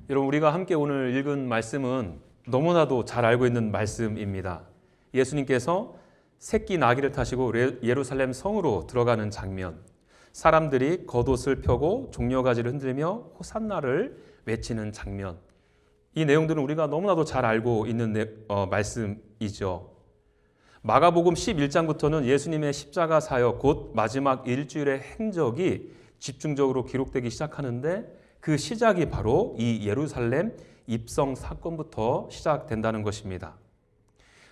여러분, 우리가 함께 오늘 읽은 말씀은 너무나도 잘 알고 있는 말씀입니다. 예수님께서 새끼 나귀를 타시고 예루살렘 성으로 들어가는 장면, 사람들이 겉옷을 펴고 종려가지를 흔들며 호산나를 외치는 장면, 이 내용들은 우리가 너무나도 잘 알고 있는 말씀이죠. 마가복음 11장부터는 예수님의 십자가 사역, 곧 마지막 일주일의 행적이 집중적으로 기록되기 시작하는데, 그 시작이 바로 이 예루살렘 입성 사건부터 시작된다는 것입니다.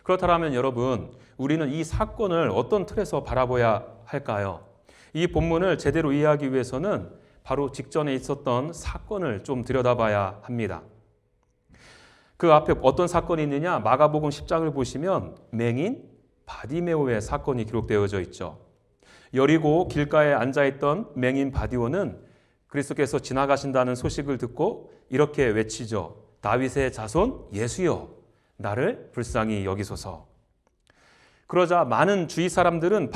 그렇다면 여러분, 우리는 이 사건을 어떤 틀에서 바라봐야 할까요? 이 본문을 제대로 이해하기 위해서는 바로 직전에 있었던 사건을 좀 들여다봐야 합니다. 그 앞에 어떤 사건이 있느냐? 마가복음 10장을 보시면 맹인 바디메오의 사건이 기록되어져 있죠. 여리고 길가에 앉아있던 맹인 바디오는 그리스도께서 지나가신다는 소식을 듣고 이렇게 외치죠. 다윗의 자손 예수여, 나를 불쌍히 여기소서. 그러자 많은 주위 사람들은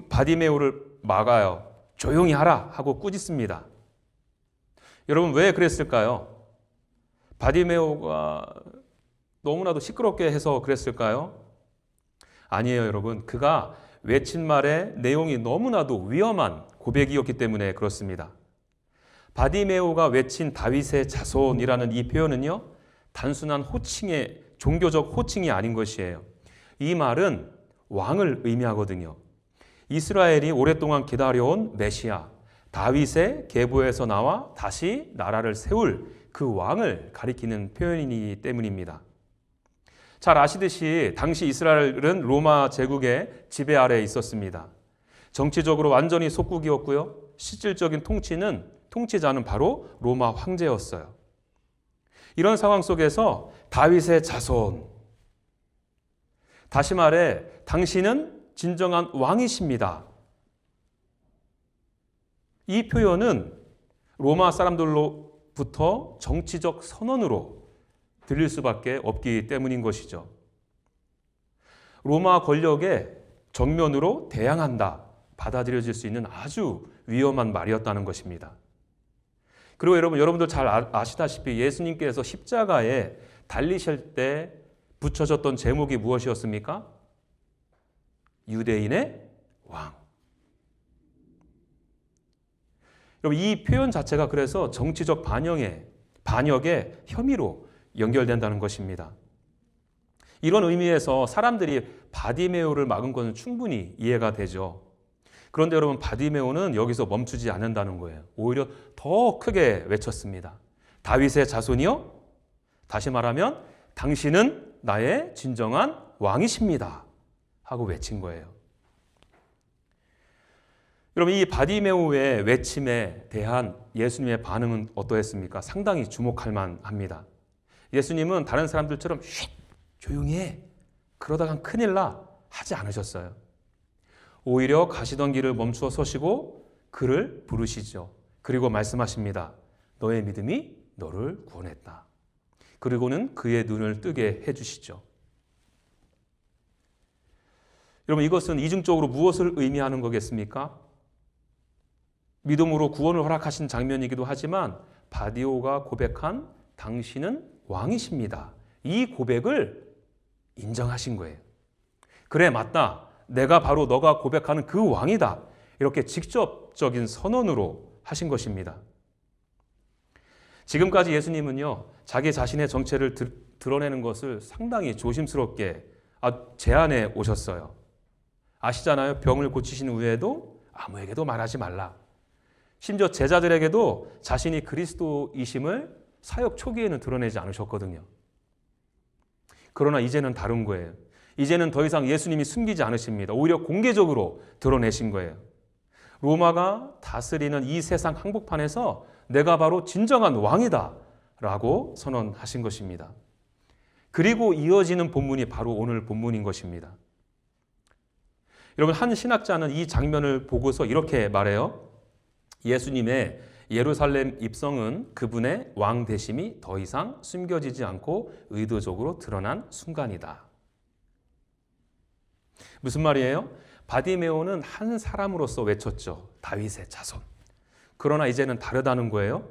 바디메오를 막아요. 조용히 하라 하고 꾸짖습니다. 여러분, 왜 그랬을까요? 바디메오가 너무나도 시끄럽게 해서 그랬을까요? 아니에요, 여러분. 그가 외친 말의 내용이 너무나도 위험한 고백이었기 때문에 그렇습니다. 바디메오가 외친 다윗의 자손이라는 이 표현은요, 단순한 종교적 호칭이 아닌 것이에요. 이 말은 왕을 의미하거든요. 이스라엘이 오랫동안 기다려온 메시아, 다윗의 계보에서 나와 다시 나라를 세울 그 왕을 가리키는 표현이기 때문입니다. 잘 아시듯이 당시 이스라엘은 로마 제국의 지배 아래에 있었습니다. 정치적으로 완전히 속국이었고요. 실질적인 통치자는 바로 로마 황제였어요. 이런 상황 속에서 다윗의 자손, 다시 말해 당신은 진정한 왕이십니다. 이 표현은 로마 사람들로부터 정치적 선언으로 들릴 수밖에 없기 때문인 것이죠. 로마 권력에 정면으로 대항한다, 받아들여질 수 있는 아주 위험한 말이었다는 것입니다. 그리고 여러분들 잘 아시다시피 예수님께서 십자가에 달리실 때 붙여졌던 제목이 무엇이었습니까? 유대인의 왕. 여러분, 이 표현 자체가 그래서 정치적 반역의 혐의로 연결된다는 것입니다. 이런 의미에서 사람들이 바디메오를 막은 것은 충분히 이해가 되죠. 그런데 여러분, 바디메오는 여기서 멈추지 않는다는 거예요. 오히려 더 크게 외쳤습니다. 다윗의 자손이요? 다시 말하면 당신은 나의 진정한 왕이십니다 하고 외친 거예요. 여러분, 이 바디메오의 외침에 대한 예수님의 반응은 어떠했습니까? 상당히 주목할 만합니다. 예수님은 다른 사람들처럼 쉿! 조용히 해! 그러다간 큰일 나! 하지 않으셨어요. 오히려 가시던 길을 멈추어 서시고 그를 부르시죠. 그리고 말씀하십니다. 너의 믿음이 너를 구원했다. 그리고는 그의 눈을 뜨게 해주시죠. 여러분, 이것은 이중적으로 무엇을 의미하는 거겠습니까? 믿음으로 구원을 허락하신 장면이기도 하지만 바디오가 고백한 당신은 왕이십니다. 이 고백을 인정하신 거예요. 그래, 맞다. 내가 바로 너가 고백하는 그 왕이다. 이렇게 직접적인 선언으로 하신 것입니다. 지금까지 예수님은요, 자기 자신의 정체를 드러내는 것을 상당히 조심스럽게 제안해 오셨어요. 아시잖아요. 병을 고치신 후에도 아무에게도 말하지 말라. 심지어 제자들에게도 자신이 그리스도이심을 사역 초기에는 드러내지 않으셨거든요. 그러나 이제는 다른 거예요. 이제는 더 이상 예수님이 숨기지 않으십니다. 오히려 공개적으로 드러내신 거예요. 로마가 다스리는 이 세상 한복판에서 내가 바로 진정한 왕이다 라고 선언하신 것입니다. 그리고 이어지는 본문이 바로 오늘 본문인 것입니다. 여러분, 한 신학자는 이 장면을 보고서 이렇게 말해요. 예수님의 예루살렘 입성은 그분의 왕 되심이 더 이상 숨겨지지 않고 의도적으로 드러난 순간이다. 무슨 말이에요? 바디메오는 한 사람으로서 외쳤죠. 다윗의 자손. 그러나 이제는 다르다는 거예요.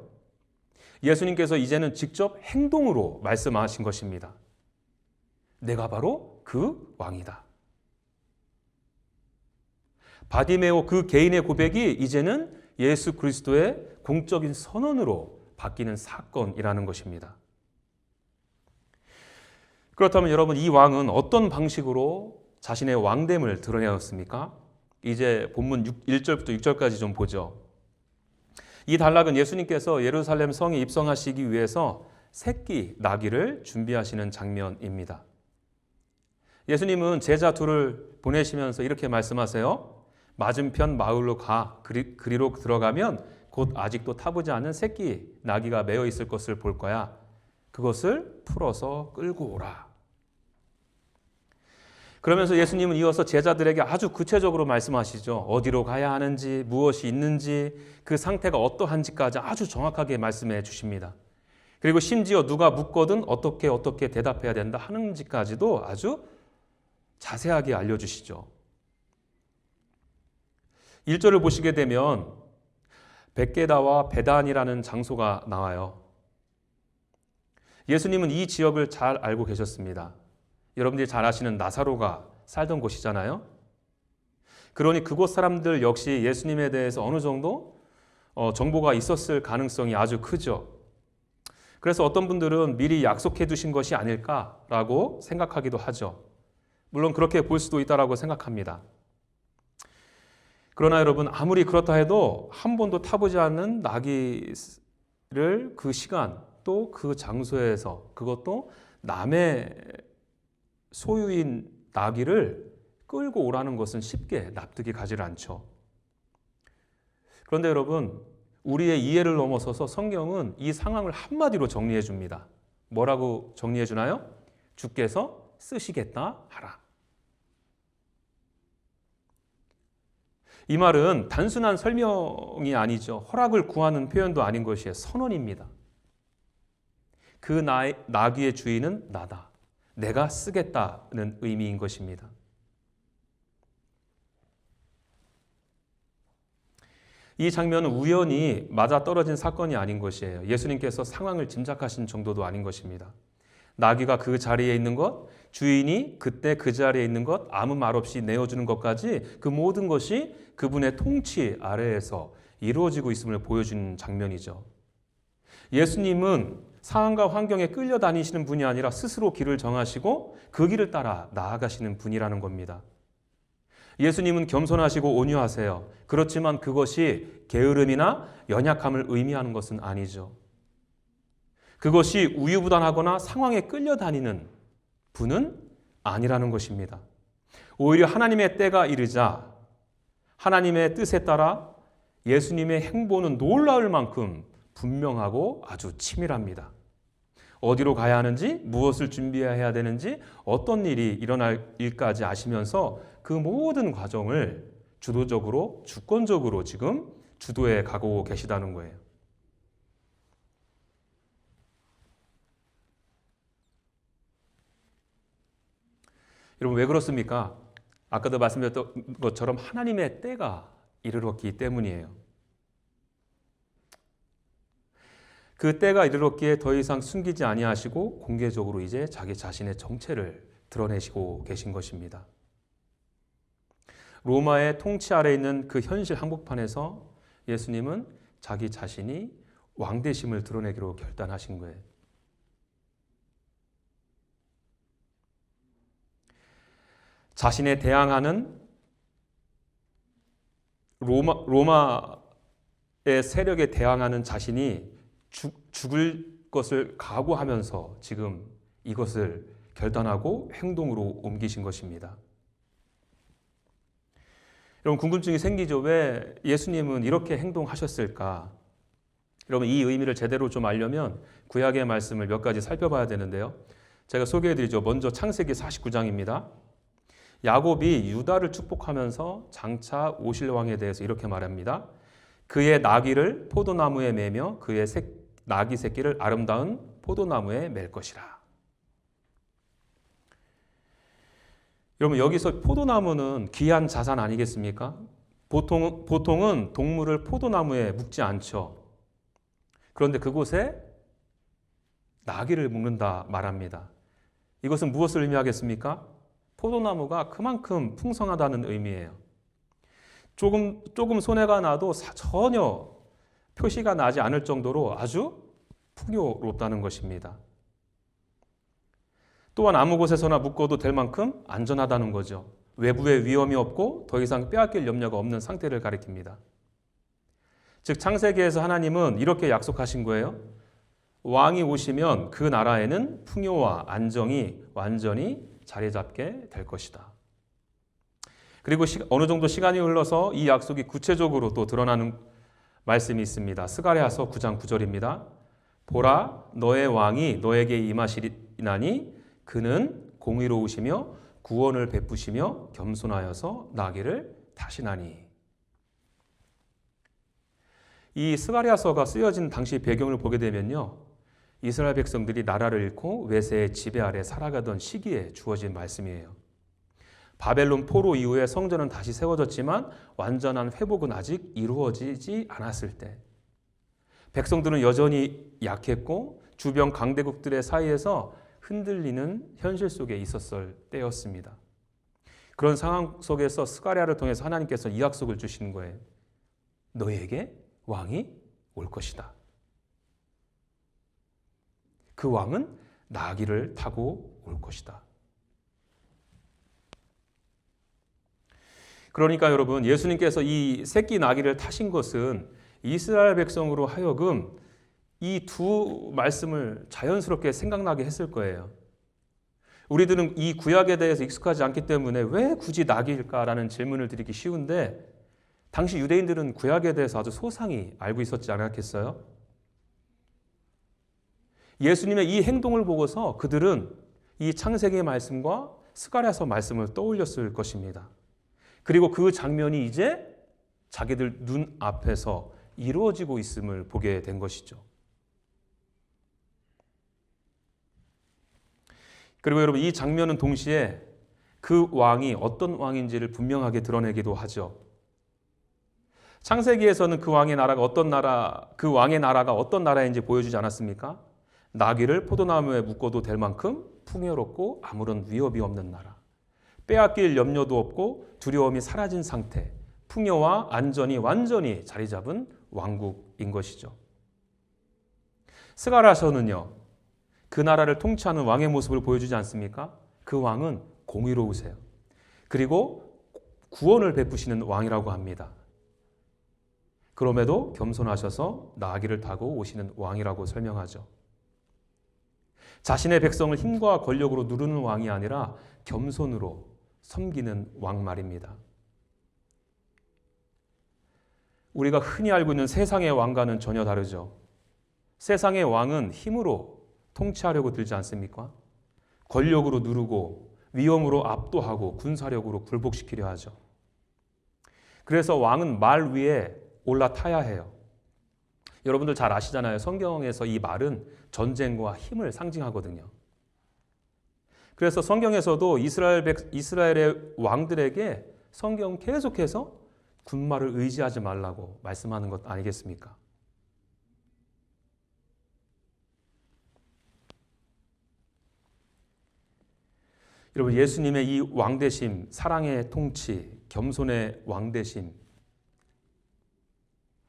예수님께서 이제는 직접 행동으로 말씀하신 것입니다. 내가 바로 그 왕이다. 바디메오 그 개인의 고백이 이제는 예수 그리스도의 공적인 선언으로 바뀌는 사건이라는 것입니다. 그렇다면 여러분, 이 왕은 어떤 방식으로 자신의 왕됨을 드러내었습니까? 이제 본문 1절부터 6절까지 좀 보죠. 이 단락은 예수님께서 예루살렘 성에 입성하시기 위해서 새끼 나귀를 준비하시는 장면입니다. 예수님은 제자 둘을 보내시면서 이렇게 말씀하세요. 맞은편 마을로 가. 그리로 들어가면 곧 아직도 타보지 않은 새끼 나귀가 매어 있을 것을 볼 거야. 그것을 풀어서 끌고 오라. 그러면서 예수님은 이어서 제자들에게 아주 구체적으로 말씀하시죠. 어디로 가야 하는지, 무엇이 있는지, 그 상태가 어떠한지까지 아주 정확하게 말씀해 주십니다. 그리고 심지어 누가 묻거든 어떻게 대답해야 된다 하는지까지도 아주 자세하게 알려주시죠. 1절을 보시게 되면 벳게다와 베단이라는 장소가 나와요. 예수님은 이 지역을 잘 알고 계셨습니다. 여러분들이 잘 아시는 나사로가 살던 곳이잖아요. 그러니 그곳 사람들 역시 예수님에 대해서 어느 정도 정보가 있었을 가능성이 아주 크죠. 그래서 어떤 분들은 미리 약속해 두신 것이 아닐까라고 생각하기도 하죠. 물론 그렇게 볼 수도 있다라고 생각합니다. 그러나 여러분, 아무리 그렇다 해도 한 번도 타보지 않는 나귀를 그 시간 또 그 장소에서, 그것도 남의 소유인 나귀를 끌고 오라는 것은 쉽게 납득이 가지 않죠. 그런데 여러분, 우리의 이해를 넘어서서 성경은 이 상황을 한마디로 정리해 줍니다. 뭐라고 정리해 주나요? 주께서 쓰시겠다 하라. 이 말은 단순한 설명이 아니죠. 허락을 구하는 표현도 아닌 것이에요. 선언입니다. 그 나귀의 주인은 나다. 내가 쓰겠다는 의미인 것입니다. 이 장면은 우연히 맞아떨어진 사건이 아닌 것이에요. 예수님께서 상황을 짐작하신 정도도 아닌 것입니다. 나귀가 그 자리에 있는 것, 주인이 그때 그 자리에 있는 것, 아무 말 없이 내어주는 것까지 그 모든 것이 그분의 통치 아래에서 이루어지고 있음을 보여주는 장면이죠. 예수님은 상황과 환경에 끌려다니시는 분이 아니라 스스로 길을 정하시고 그 길을 따라 나아가시는 분이라는 겁니다. 예수님은 겸손하시고 온유하세요. 그렇지만 그것이 게으름이나 연약함을 의미하는 것은 아니죠. 그것이 우유부단하거나 상황에 끌려다니는 분은 아니라는 것입니다. 오히려 하나님의 때가 이르자 하나님의 뜻에 따라 예수님의 행보는 놀라울 만큼 분명하고 아주 치밀합니다. 어디로 가야 하는지, 무엇을 준비해야 되는지, 어떤 일이 일어날 일까지 아시면서 그 모든 과정을 주도적으로, 주권적으로 지금 주도해 가고 계시다는 거예요. 여러분, 왜 그렇습니까? 아까도 말씀드렸던 것처럼 하나님의 때가 이르렀기 때문이에요. 그 때가 이르렀기에 더 이상 숨기지 아니하시고 공개적으로 이제 자기 자신의 정체를 드러내시고 계신 것입니다. 로마의 통치 아래 있는 그 현실 한복판에서 예수님은 자기 자신이 왕되심을 드러내기로 결단하신 거예요. 자신에 대항하는 로마의 세력에 대항하는 자신이 죽을 것을 각오하면서 지금 이것을 결단하고 행동으로 옮기신 것입니다. 여러분, 궁금증이 생기죠. 왜 예수님은 이렇게 행동하셨을까? 여러분, 이 의미를 제대로 좀 알려면 구약의 말씀을 몇 가지 살펴봐야 되는데요. 제가 소개해드리죠. 먼저 창세기 49장입니다. 야곱이 유다를 축복하면서 장차 오실 왕에 대해서 이렇게 말합니다. 그의 나귀를 포도나무에 매며 그의 나귀 새끼를 아름다운 포도나무에 맬 것이라. 여러분, 여기서 포도나무는 귀한 자산 아니겠습니까? 보통은 동물을 포도나무에 묶지 않죠. 그런데 그곳에 나귀를 묶는다 말합니다. 이것은 무엇을 의미하겠습니까? 포도나무가 그만큼 풍성하다는 의미예요. 조금 손해가 나도 전혀 표시가 나지 않을 정도로 아주 풍요롭다는 것입니다. 또한 아무 곳에서나 묶어도 될 만큼 안전하다는 거죠. 외부에 위험이 없고 더 이상 빼앗길 염려가 없는 상태를 가리킵니다. 즉 창세기에서 하나님은 이렇게 약속하신 거예요. 왕이 오시면 그 나라에는 풍요와 안정이 완전히 자리 잡게 될 것이다. 그리고 어느 정도 시간이 흘러서 이 약속이 구체적으로 또 드러나는 말씀이 있습니다. 스가랴서 9장 9절입니다. 보라, 너의 왕이 너에게 임하시리나니 그는 공의로우시며 구원을 베푸시며 겸손하여서 나귀를 타시나니. 이 스가랴서가 쓰여진 당시 배경을 보게 되면요, 이스라엘 백성들이 나라를 잃고 외세의 지배 아래 살아가던 시기에 주어진 말씀이에요. 바벨론 포로 이후에 성전은 다시 세워졌지만 완전한 회복은 아직 이루어지지 않았을 때, 백성들은 여전히 약했고 주변 강대국들의 사이에서 흔들리는 현실 속에 있었을 때였습니다. 그런 상황 속에서 스가랴를 통해서 하나님께서 이 약속을 주시는 거예요. 너에게 왕이 올 것이다. 그 왕은 나귀를 타고 올 것이다. 그러니까 여러분, 예수님께서 이 새끼 나귀를 타신 것은 이스라엘 백성으로 하여금 이 두 말씀을 자연스럽게 생각나게 했을 거예요. 우리들은 이 구약에 대해서 익숙하지 않기 때문에 왜 굳이 나귀일까라는 질문을 드리기 쉬운데, 당시 유대인들은 구약에 대해서 아주 소상히 알고 있었지 않았겠어요? 예수님의 이 행동을 보고서 그들은 이 창세기의 말씀과 스가랴서 말씀을 떠올렸을 것입니다. 그리고 그 장면이 이제 자기들 눈 앞에서 이루어지고 있음을 보게 된 것이죠. 그리고 여러분, 이 장면은 동시에 그 왕이 어떤 왕인지를 분명하게 드러내기도 하죠. 창세기에서는 그 왕의 나라가 어떤 나라인지 보여주지 않았습니까? 나귀를 포도나무에 묶어도 될 만큼 풍요롭고 아무런 위협이 없는 나라. 빼앗길 염려도 없고 두려움이 사라진 상태. 풍요와 안전이 완전히 자리 잡은 왕국인 것이죠. 스가랴서는요, 그 나라를 통치하는 왕의 모습을 보여주지 않습니까? 그 왕은 공의로우세요. 그리고 구원을 베푸시는 왕이라고 합니다. 그럼에도 겸손하셔서 나귀를 타고 오시는 왕이라고 설명하죠. 자신의 백성을 힘과 권력으로 누르는 왕이 아니라 겸손으로 섬기는 왕 말입니다. 우리가 흔히 알고 있는 세상의 왕과는 전혀 다르죠. 세상의 왕은 힘으로 통치하려고 들지 않습니까? 권력으로 누르고 위험으로 압도하고 군사력으로 굴복시키려 하죠. 그래서 왕은 말 위에 올라타야 해요. 여러분들 잘 아시잖아요. 성경에서 이 말은 전쟁과 힘을 상징하거든요. 그래서 성경에서도 이스라엘의 왕들에게 성경 계속해서 군말을 의지하지 말라고 말씀하는 것 아니겠습니까? 여러분, 예수님의 이 왕되심, 사랑의 통치, 겸손의 왕되심,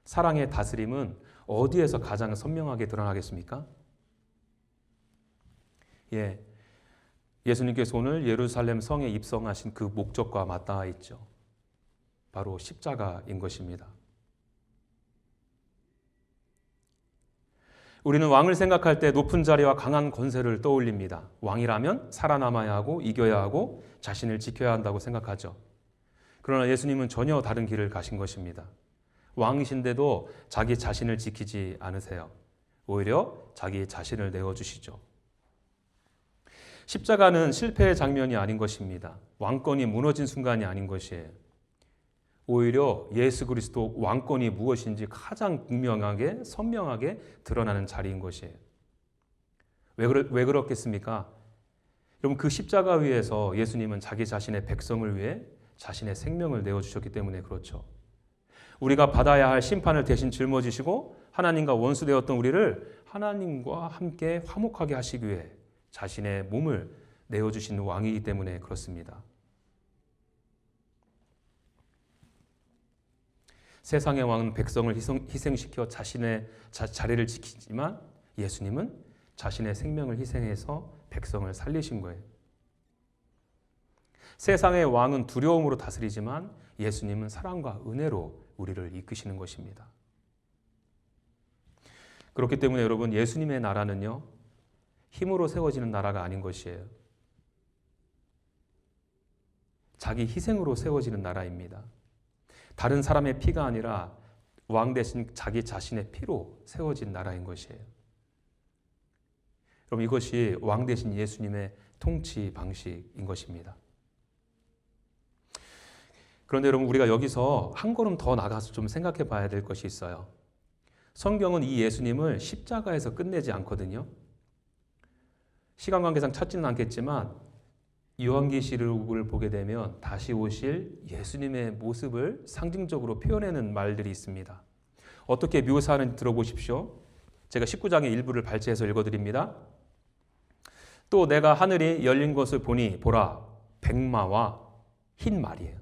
사랑의 다스림은 어디에서 가장 선명하게 드러나겠습니까? 예수님께서 오늘 예루살렘 성에 입성하신 그 목적과 맞닿아 있죠. 바로 십자가인 것입니다. 우리는 왕을 생각할 때 높은 자리와 강한 권세를 떠올립니다. 왕이라면 살아남아야 하고 이겨야 하고 자신을 지켜야 한다고 생각하죠. 그러나 예수님은 전혀 다른 길을 가신 것입니다. 왕이신데도 자기 자신을 지키지 않으세요. 오히려 자기 자신을 내어주시죠. 십자가는 실패의 장면이 아닌 것입니다. 왕권이 무너진 순간이 아닌 것이에요. 오히려 예수 그리스도 왕권이 무엇인지 가장 분명하게 선명하게 드러나는 자리인 것이에요. 왜 그렇겠습니까? 여러분, 그 십자가 위에서 예수님은 자기 자신의 백성을 위해 자신의 생명을 내어주셨기 때문에 그렇죠. 우리가 받아야 할 심판을 대신 짊어지시고 하나님과 원수되었던 우리를 하나님과 함께 화목하게 하시기 위해 자신의 몸을 내어주신 왕이기 때문에 그렇습니다. 세상의 왕은 백성을 희생시켜 자신의 자리를 지키지만 예수님은 자신의 생명을 희생해서 백성을 살리신 거예요. 세상의 왕은 두려움으로 다스리지만 예수님은 사랑과 은혜로 우리를 이끄시는 것입니다. 그렇기 때문에 여러분, 예수님의 나라는요, 힘으로 세워지는 나라가 아닌 것이에요. 자기 희생으로 세워지는 나라입니다. 다른 사람의 피가 아니라 왕 대신 자기 자신의 피로 세워진 나라인 것이에요. 그럼 이것이 왕 대신 예수님의 통치 방식인 것입니다. 그런데 여러분, 우리가 여기서 한 걸음 더 나가서 좀 생각해 봐야 될 것이 있어요. 성경은 이 예수님을 십자가에서 끝내지 않거든요. 시간 관계상 찾지는 않겠지만 요한계시록을 보게 되면 다시 오실 예수님의 모습을 상징적으로 표현하는 말들이 있습니다. 어떻게 묘사하는지 들어보십시오. 제가 19장의 일부를 발췌해서 읽어드립니다. 또 내가 하늘이 열린 것을 보니 보라, 백마와 흰 말이에요.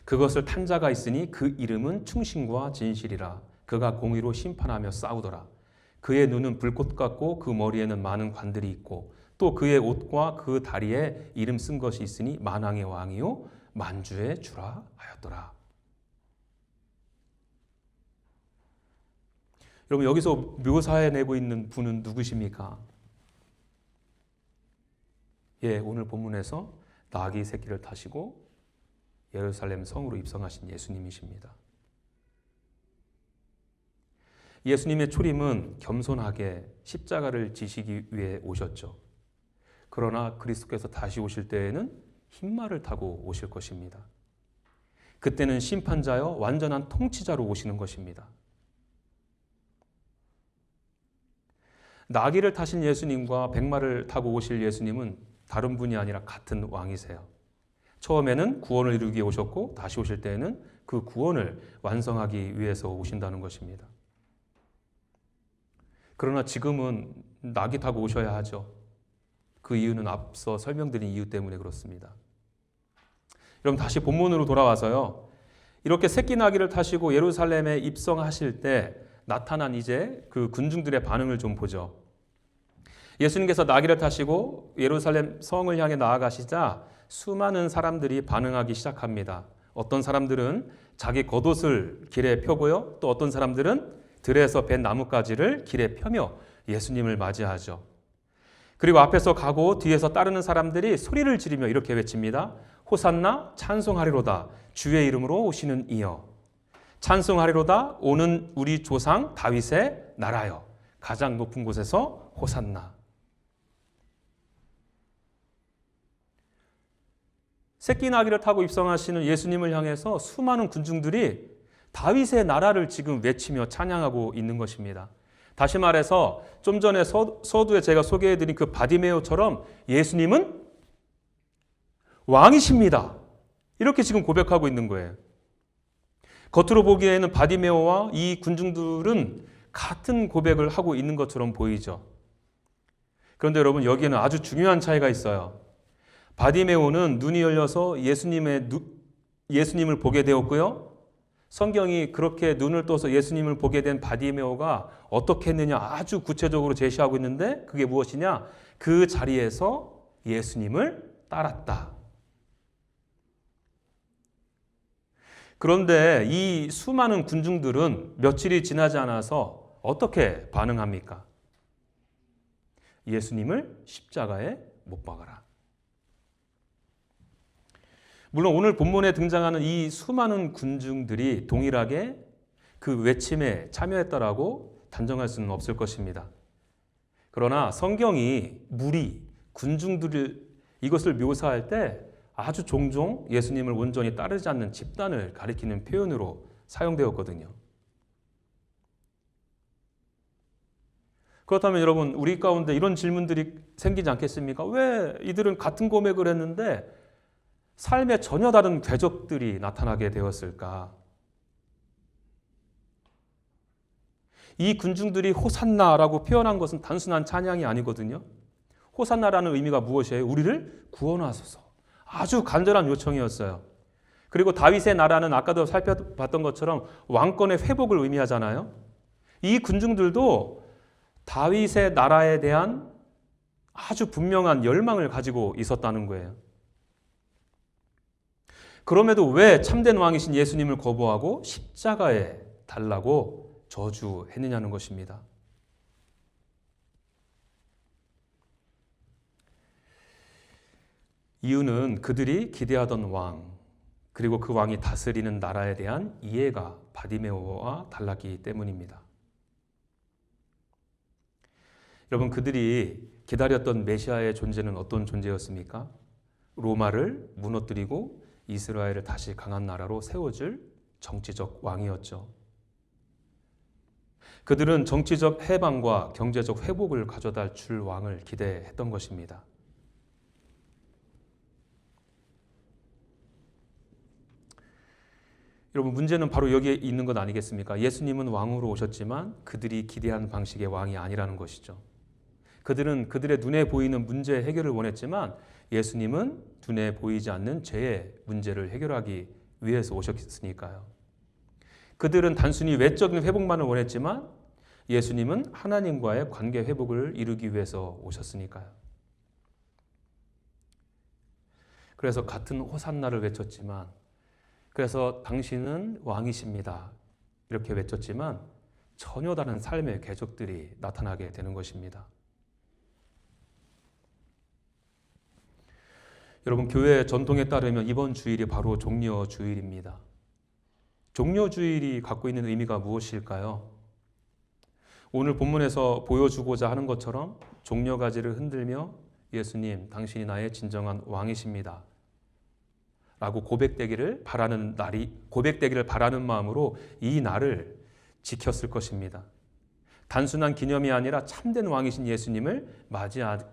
그것을 탄 자가 있으니 그 이름은 충신과 진실이라. 그가 공의로 심판하며 싸우더라. 그의 눈은 불꽃 같고 그 머리에는 많은 관들이 있고 또 그의 옷과 그 다리에 이름 쓴 것이 있으니 만왕의 왕이요 만주의 주라 하였더라. 여러분, 여기서 묘사해내고 있는 분은 누구십니까? 오늘 본문에서 나귀 새끼를 타시고 예루살렘 성으로 입성하신 예수님이십니다. 예수님의 초림은 겸손하게 십자가를 지시기 위해 오셨죠. 그러나 그리스도께서 다시 오실 때에는 흰 말을 타고 오실 것입니다. 그때는 심판자여 완전한 통치자로 오시는 것입니다. 나귀를 타신 예수님과 백마를 타고 오실 예수님은 다른 분이 아니라 같은 왕이세요. 처음에는 구원을 이루기 위해 오셨고 다시 오실 때에는 그 구원을 완성하기 위해서 오신다는 것입니다. 그러나 지금은 나귀 타고 오셔야 하죠. 그 이유는 앞서 설명드린 이유 때문에 그렇습니다. 여러분, 다시 본문으로 돌아와서요. 이렇게 새끼 나귀를 타시고 예루살렘에 입성하실 때 나타난 이제 그 군중들의 반응을 좀 보죠. 예수님께서 나귀를 타시고 예루살렘 성을 향해 나아가시자 수많은 사람들이 반응하기 시작합니다. 어떤 사람들은 자기 겉옷을 길에 펴고요. 또 어떤 사람들은 들에서 벤 나뭇가지를 길에 펴며 예수님을 맞이하죠. 그리고 앞에서 가고 뒤에서 따르는 사람들이 소리를 지르며 이렇게 외칩니다. 호산나 찬송하리로다. 주의 이름으로 오시는 이여. 찬송하리로다. 오는 우리 조상 다윗의 나라여. 가장 높은 곳에서 호산나. 새끼 나귀를 타고 입성하시는 예수님을 향해서 수많은 군중들이 다윗의 나라를 지금 외치며 찬양하고 있는 것입니다. 다시 말해서 좀 전에 서두에 제가 소개해드린 그 바디메오처럼 예수님은 왕이십니다. 이렇게 지금 고백하고 있는 거예요. 겉으로 보기에는 바디메오와 이 군중들은 같은 고백을 하고 있는 것처럼 보이죠. 그런데 여러분, 여기에는 아주 중요한 차이가 있어요. 바디메오는 눈이 열려서 예수님을 보게 되었고요. 성경이 그렇게 눈을 떠서 예수님을 보게 된 바디메오가 어떻게 했느냐 아주 구체적으로 제시하고 있는데 그게 무엇이냐? 그 자리에서 예수님을 따랐다. 그런데 이 수많은 군중들은 며칠이 지나지 않아서 어떻게 반응합니까? 예수님을 십자가에 못 박아라. 물론 오늘 본문에 등장하는 이 수많은 군중들이 동일하게 그 외침에 참여했다라고 단정할 수는 없을 것입니다. 그러나 성경이 무리, 군중들을 이것을 묘사할 때 아주 종종 예수님을 온전히 따르지 않는 집단을 가리키는 표현으로 사용되었거든요. 그렇다면 여러분, 우리 가운데 이런 질문들이 생기지 않겠습니까? 왜 이들은 같은 고백을 했는데 삶에 전혀 다른 궤적들이 나타나게 되었을까? 이 군중들이 호산나라고 표현한 것은 단순한 찬양이 아니거든요. 호산나라는 의미가 무엇이에요? 우리를 구원하소서. 아주 간절한 요청이었어요. 그리고 다윗의 나라는 아까도 살펴봤던 것처럼 왕권의 회복을 의미하잖아요. 이 군중들도 다윗의 나라에 대한 아주 분명한 열망을 가지고 있었다는 거예요. 그럼에도 왜 참된 왕이신 예수님을 거부하고 십자가에 달라고 저주했느냐는 것입니다. 이유는 그들이 기대하던 왕, 그리고 그 왕이 다스리는 나라에 대한 이해가 바디메오와 달랐기 때문입니다. 여러분, 그들이 기다렸던 메시아의 존재는 어떤 존재였습니까? 로마를 무너뜨리고 이스라엘을 다시 강한 나라로 세워줄 정치적 왕이었죠. 그들은 정치적 해방과 경제적 회복을 가져다 줄 왕을 기대했던 것입니다. 여러분, 문제는 바로 여기에 있는 것 아니겠습니까? 예수님은 왕으로 오셨지만 그들이 기대한 방식의 왕이 아니라는 것이죠. 그들은 그들의 눈에 보이는 문제 해결을 원했지만 예수님은 눈에 보이지 않는 죄의 문제를 해결하기 위해서 오셨으니까요. 그들은 단순히 외적인 회복만을 원했지만 예수님은 하나님과의 관계 회복을 이루기 위해서 오셨으니까요. 그래서 같은 호산나를 외쳤지만, 그래서 당신은 왕이십니다, 이렇게 외쳤지만 전혀 다른 삶의 궤적들이 나타나게 되는 것입니다. 여러분, 교회 전통에 따르면 이번 주일이 바로 종려 주일입니다. 종려 주일이 갖고 있는 의미가 무엇일까요? 오늘 본문에서 보여주고자 하는 것처럼 종려 가지를 흔들며 예수님, 당신이 나의 진정한 왕이십니다, 라고 고백되기를 바라는 마음으로 이 날을 지켰을 것입니다. 단순한 기념이 아니라 참된 왕이신 예수님을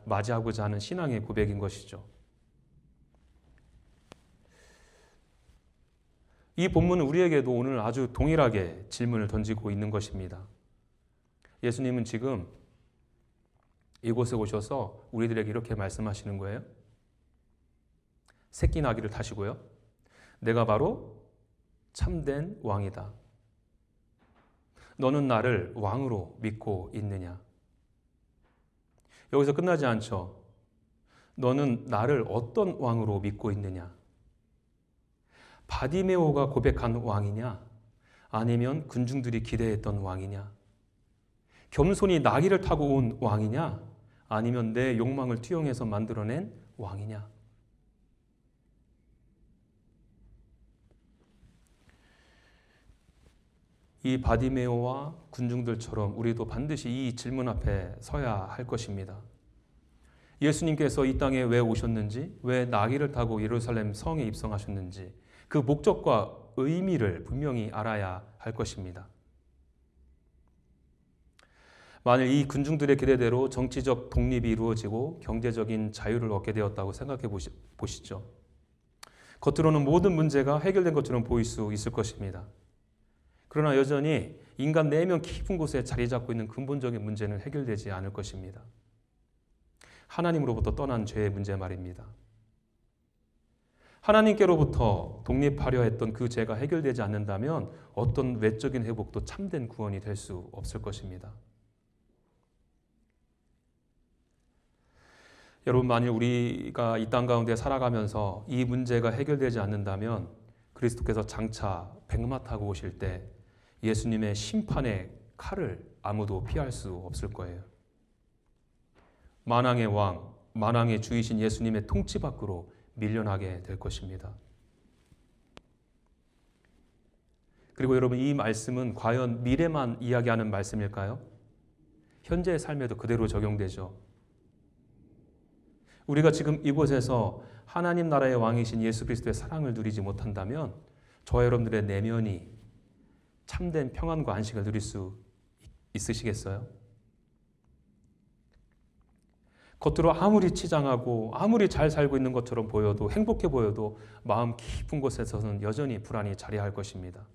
맞이하고자 하는 신앙의 고백인 것이죠. 이 본문은 우리에게도 오늘 아주 동일하게 질문을 던지고 있는 것입니다. 예수님은 지금 이곳에 오셔서 우리들에게 이렇게 말씀하시는 거예요. 새끼 나귀를 타시고요. 내가 바로 참된 왕이다. 너는 나를 왕으로 믿고 있느냐? 여기서 끝나지 않죠. 너는 나를 어떤 왕으로 믿고 있느냐? 바디메오가 고백한 왕이냐? 아니면 군중들이 기대했던 왕이냐? 겸손히 나귀를 타고 온 왕이냐? 아니면 내 욕망을 투영해서 만들어낸 왕이냐? 이 바디메오와 군중들처럼 우리도 반드시 이 질문 앞에 서야 할 것입니다. 예수님께서 이 땅에 왜 오셨는지, 왜 나귀를 타고 예루살렘 성에 입성하셨는지 그 목적과 의미를 분명히 알아야 할 것입니다. 만일 이 군중들의 기대대로 정치적 독립이 이루어지고 경제적인 자유를 얻게 되었다고 생각해 보시죠. 겉으로는 모든 문제가 해결된 것처럼 보일 수 있을 것입니다. 그러나 여전히 인간 내면 깊은 곳에 자리 잡고 있는 근본적인 문제는 해결되지 않을 것입니다. 하나님으로부터 떠난 죄의 문제 말입니다. 하나님께로부터 독립하려 했던 그 죄가 해결되지 않는다면 어떤 외적인 회복도 참된 구원이 될 수 없을 것입니다. 여러분, 만일 우리가 이 땅 가운데 살아가면서 이 문제가 해결되지 않는다면 그리스도께서 장차 백마 타고 오실 때 예수님의 심판의 칼을 아무도 피할 수 없을 거예요. 만왕의 왕, 만왕의 주이신 예수님의 통치 밖으로 밀려나게 될 것입니다. 그리고 여러분, 이 말씀은 과연 미래만 이야기하는 말씀일까요? 현재의 삶에도 그대로 적용되죠. 우리가 지금 이곳에서 하나님 나라의 왕이신 예수 그리스도의 사랑을 누리지 못한다면 저와 여러분들의 내면이 참된 평안과 안식을 누릴 수 있으시겠어요? 겉으로 아무리 치장하고 아무리 잘 살고 있는 것처럼 보여도, 행복해 보여도 마음 깊은 곳에서는 여전히 불안이 자리할 것입니다.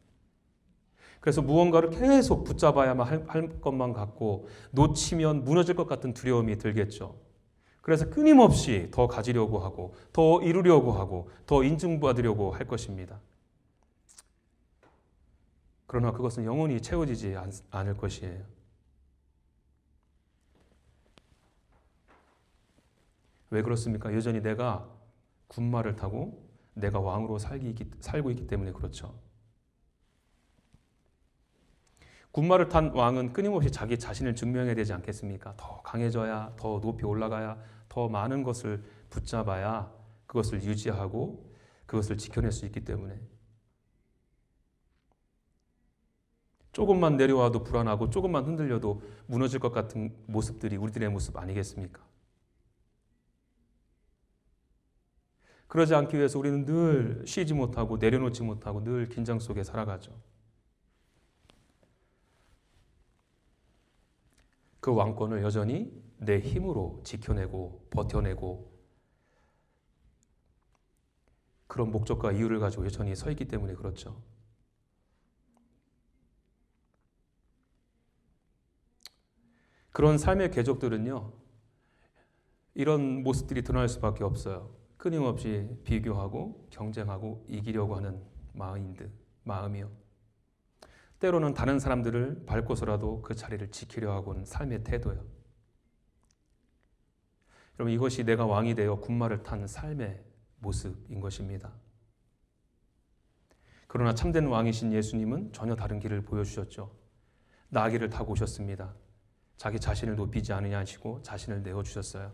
그래서 무언가를 계속 붙잡아야만 할 것만 같고 놓치면 무너질 것 같은 두려움이 들겠죠. 그래서 끊임없이 더 가지려고 하고 더 이루려고 하고 더 인증받으려고 할 것입니다. 그러나 그것은 영원히 채워지지 않을 것이에요. 왜 그렇습니까? 여전히 내가 군마를 타고 내가 왕으로 살고 있기 때문에 그렇죠. 군마를 탄 왕은 끊임없이 자기 자신을 증명해야 되지 않겠습니까? 더 강해져야, 더 높이 올라가야, 더 많은 것을 붙잡아야 그것을 유지하고 그것을 지켜낼 수 있기 때문에 조금만 내려와도 불안하고 조금만 흔들려도 무너질 것 같은 모습들이 우리들의 모습 아니겠습니까? 그러지 않기 위해서 우리는 늘 쉬지 못하고 내려놓지 못하고 늘 긴장 속에 살아가죠. 그 왕권을 여전히 내 힘으로 지켜내고 버텨내고 그런 목적과 이유를 가지고 여전히 서 있기 때문에 그렇죠. 그런 삶의 궤적들은요, 이런 모습들이 드러날 수밖에 없어요. 끊임없이 비교하고 경쟁하고 이기려고 하는 마음이요. 때로는 다른 사람들을 밟고서라도 그 자리를 지키려 하고 하는 삶의 태도요. 여러분, 이것이 내가 왕이 되어 군마를 탄 삶의 모습인 것입니다. 그러나 참된 왕이신 예수님은 전혀 다른 길을 보여주셨죠. 나귀를 타고 오셨습니다. 자기 자신을 높이지 않으시고 자신을 내어주셨어요.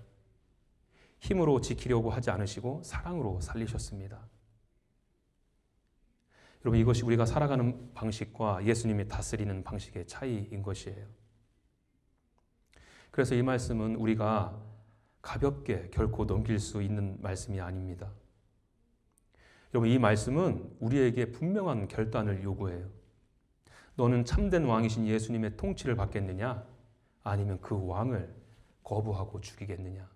힘으로 지키려고 하지 않으시고 사랑으로 살리셨습니다. 여러분, 이것이 우리가 살아가는 방식과 예수님이 다스리는 방식의 차이인 것이에요. 그래서 이 말씀은 우리가 가볍게 결코 넘길 수 있는 말씀이 아닙니다. 여러분, 이 말씀은 우리에게 분명한 결단을 요구해요. 너는 참된 왕이신 예수님의 통치를 받겠느냐? 아니면 그 왕을 거부하고 죽이겠느냐?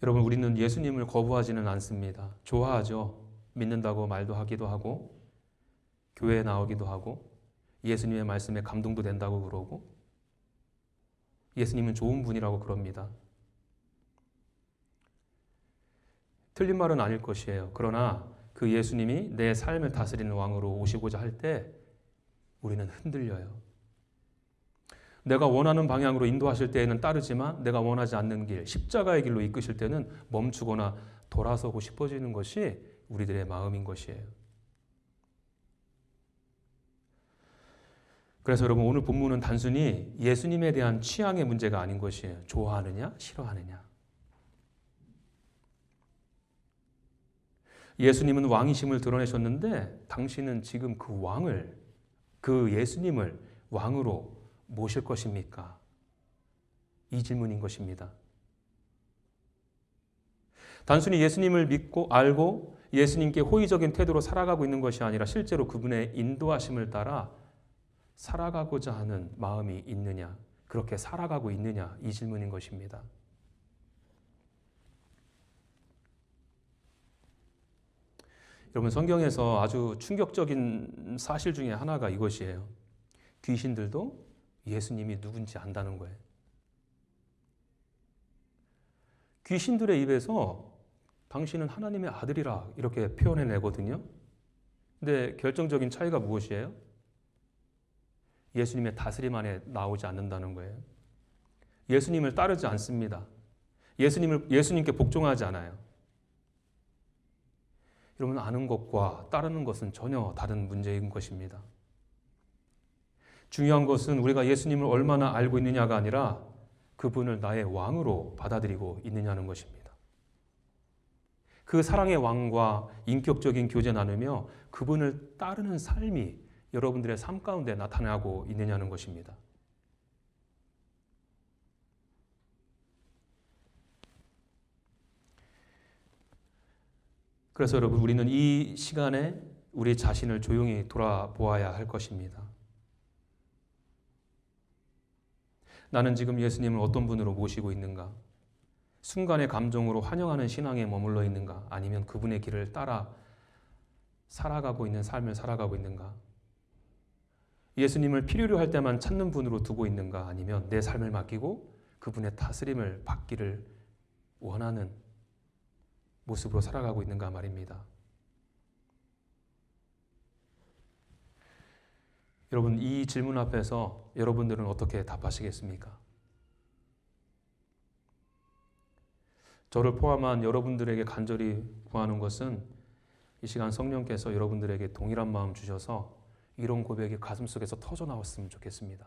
여러분, 우리는 예수님을 거부하지는 않습니다. 좋아하죠. 믿는다고 말도 하기도 하고 교회에 나오기도 하고 예수님의 말씀에 감동도 된다고 그러고 예수님은 좋은 분이라고 그럽니다. 틀린 말은 아닐 것이에요. 그러나 그 예수님이 내 삶을 다스리는 왕으로 오시고자 할 때 우리는 흔들려요. 내가 원하는 방향으로 인도하실 때에는 따르지만 내가 원하지 않는 길, 십자가의 길로 이끄실 때는 멈추거나 돌아서고 싶어지는 것이 우리들의 마음인 것이에요. 그래서 여러분, 오늘 본문은 단순히 예수님에 대한 취향의 문제가 아닌 것이에요. 좋아하느냐, 싫어하느냐. 예수님은 왕이심을 드러내셨는데 당신은 지금 그 왕을, 그 예수님을 왕으로 모실 것입니까? 이 질문인 것입니다. 단순히 예수님을 믿고 알고 예수님께 호의적인 태도로 살아가고 있는 것이 아니라 실제로 그분의 인도하심을 따라 살아가고자 하는 마음이 있느냐, 그렇게 살아가고 있느냐, 이 질문인 것입니다. 여러분, 성경에서 아주 충격적인 사실 중에 하나가 이것이에요. 귀신들도 예수님이 누군지 안다는 거예요. 귀신들의 입에서 당신은 하나님의 아들이라 이렇게 표현해내거든요. 근데 결정적인 차이가 무엇이에요? 예수님의 다스림 안에 나오지 않는다는 거예요. 예수님을 따르지 않습니다. 예수님께 복종하지 않아요. 여러분, 아는 것과 따르는 것은 전혀 다른 문제인 것입니다. 중요한 것은 우리가 예수님을 얼마나 알고 있느냐가 아니라 그분을 나의 왕으로 받아들이고 있느냐는 것입니다. 그 사랑의 왕과 인격적인 교제 나누며 그분을 따르는 삶이 여러분들의 삶 가운데 나타나고 있느냐는 것입니다. 그래서 여러분, 우리는 이 시간에 우리 자신을 조용히 돌아보아야 할 것입니다. 나는 지금 예수님을 어떤 분으로 모시고 있는가? 순간의 감정으로 환영하는 신앙에 머물러 있는가? 아니면 그분의 길을 따라 살아가고 있는 삶을 살아가고 있는가? 예수님을 필요로 할 때만 찾는 분으로 두고 있는가? 아니면 내 삶을 맡기고 그분의 다스림을 받기를 원하는 모습으로 살아가고 있는가 말입니다. 여러분, 이 질문 앞에서 여러분들은 어떻게 답하시겠습니까? 저를 포함한 여러분들에게 간절히 구하는 것은 이 시간 성령께서 여러분들에게 동일한 마음 주셔서 이런 고백이 가슴속에서 터져 나왔으면 좋겠습니다.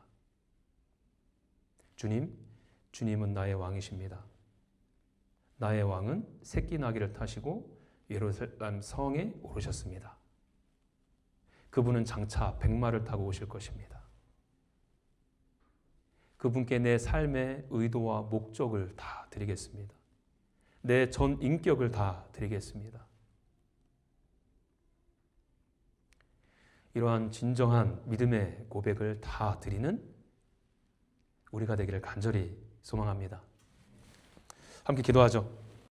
주님, 주님은 나의 왕이십니다. 나의 왕은 새끼 나귀를 타시고 예루살렘 성에 오르셨습니다. 그분은 장차 백마를 타고 오실 것입니다. 그분께 내 삶의 의도와 목적을 다 드리겠습니다. 내 전 인격을 다 드리겠습니다. 이러한 진정한 믿음의 고백을 다 드리는 우리가 되기를 간절히 소망합니다. 함께 기도하죠.